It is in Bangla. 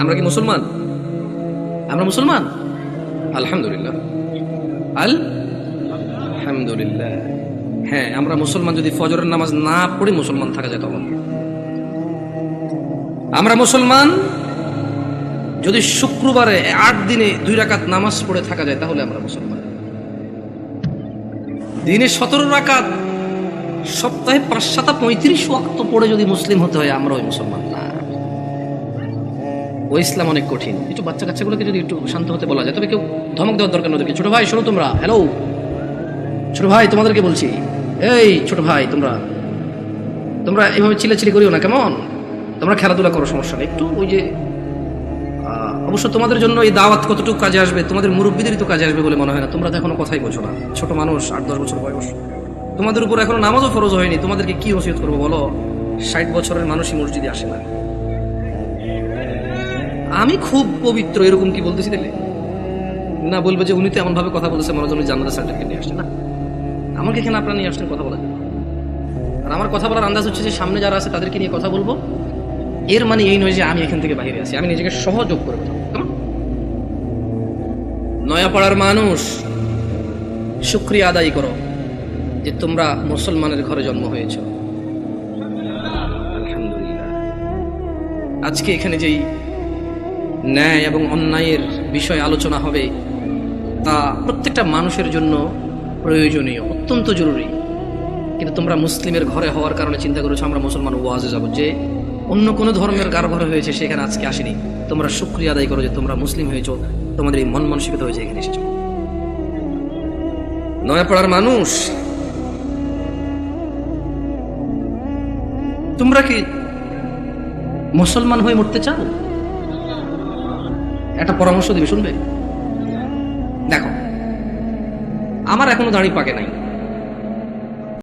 আমরা কি মুসলমান? আমরা মুসলমান আলহামদুলিল্লাহ, আলহামদুলিল্লাহ। হ্যাঁ, আমরা মুসলমান যদি ফজরের নামাজ না পড়ে মুসলমান থাকা যায় তখন। আমরা মুসলমান যদি শুক্রবারে 8 দিনে 2 রাকাত নামাজ পড়ে থাকা যায় তাহলে আমরা মুসলমান। দিনে 17 রাকাত, সপ্তাহে 5-35 ওয়াক্ত পড়ে যদি মুসলিম হতে হয় আমরা ওই মুসলমান না। ওই ইসলাম অনেক কঠিন। একটু বাচ্চা কাচ্চাগুলোকে যদি একটু শান্ত হতে বলা যায়, তবে কেউ ধমক দেওয়ার দরকার নয়। ছোট ভাই শোনো, তোমরা হ্যালো, ছোট ভাই তোমাদেরকে বলছি, এই ছোট ভাই তোমরা তোমরা এভাবে চিল্লাচিল্লি করিও না, কেমন? তোমরা খেলাধুলা করো, সমস্যা নেই। একটু ওই যে অবশ্য তোমাদের জন্য এই দাওয়াত কতটুকু কাজে আসবে, তোমাদের মুরব্বীদেরই তো কাজে আসবে বলে মনে হয় না। তোমরা তো এখনো কথাই বোঝো না, ছোট মানুষ, 8-10 বছর বয়স। তোমাদের উপর এখনো নামাজও ফরজ হয়নি, তোমাদেরকে কি ওসিয়ত করবো বলো? 60 বছরের মানুষই মসজিদে আসে না। আমি খুব পবিত্র এরকম কি বলতেছি দেখলে না? বলবে যে উনি তো এমন ভাবে কথা বলেছে মনে হয় জান্নাতের সার্টিফিকেট নিয়ে আসছে। না, আমাকে এখানে আপনারা নিয়ে আসছেন কথা বলার জন্য। আর আমার কথা বলার আন্দাজ হচ্ছে যে সামনে যারা আছে তাদেরকে নিয়ে কথা বলবো। এর মানে এই নয় যে আমি এখান থেকে বাইরে আছি, আমি নিজেকে সহযোগ করে কথা বলবো। নয়াপাড়ার মানুষ, শুকরিয়া আদায় করো যে তোমরা মুসলমানের ঘরে জন্ম হয়েছ। আলহামদুলিল্লাহ। আজকে এখানে যেই ন্যায় এবং অন্যায়ের বিষয় আলোচনা হবে তা প্রত্যেকটা মানুষের জন্য প্রয়োজনীয়, অত্যন্ত জরুরি। কিন্তু তোমরা মুসলিমের ঘরে হওয়ার কারণে চিন্তা করেছো আমরা মুসলমান ওয়াজে যাব, যে অন্য কোনো ধর্মের কারো ঘরে হয়েছে সেখানে আজকে আসেনি। তোমরা শুকরিয়া আদায় করো যে তোমরা মুসলিম হয়েছো, তোমাদের এই মন মানসিকতা হয়েছে এখানে এসেছো। নয়াপাড়ার মানুষ, তোমরা কি মুসলমান হয়ে মরতে চাও? একটা পরামর্শ দিবে, শুনবে? দেখো, আমার এখনো দাড়ি পাকে নাই,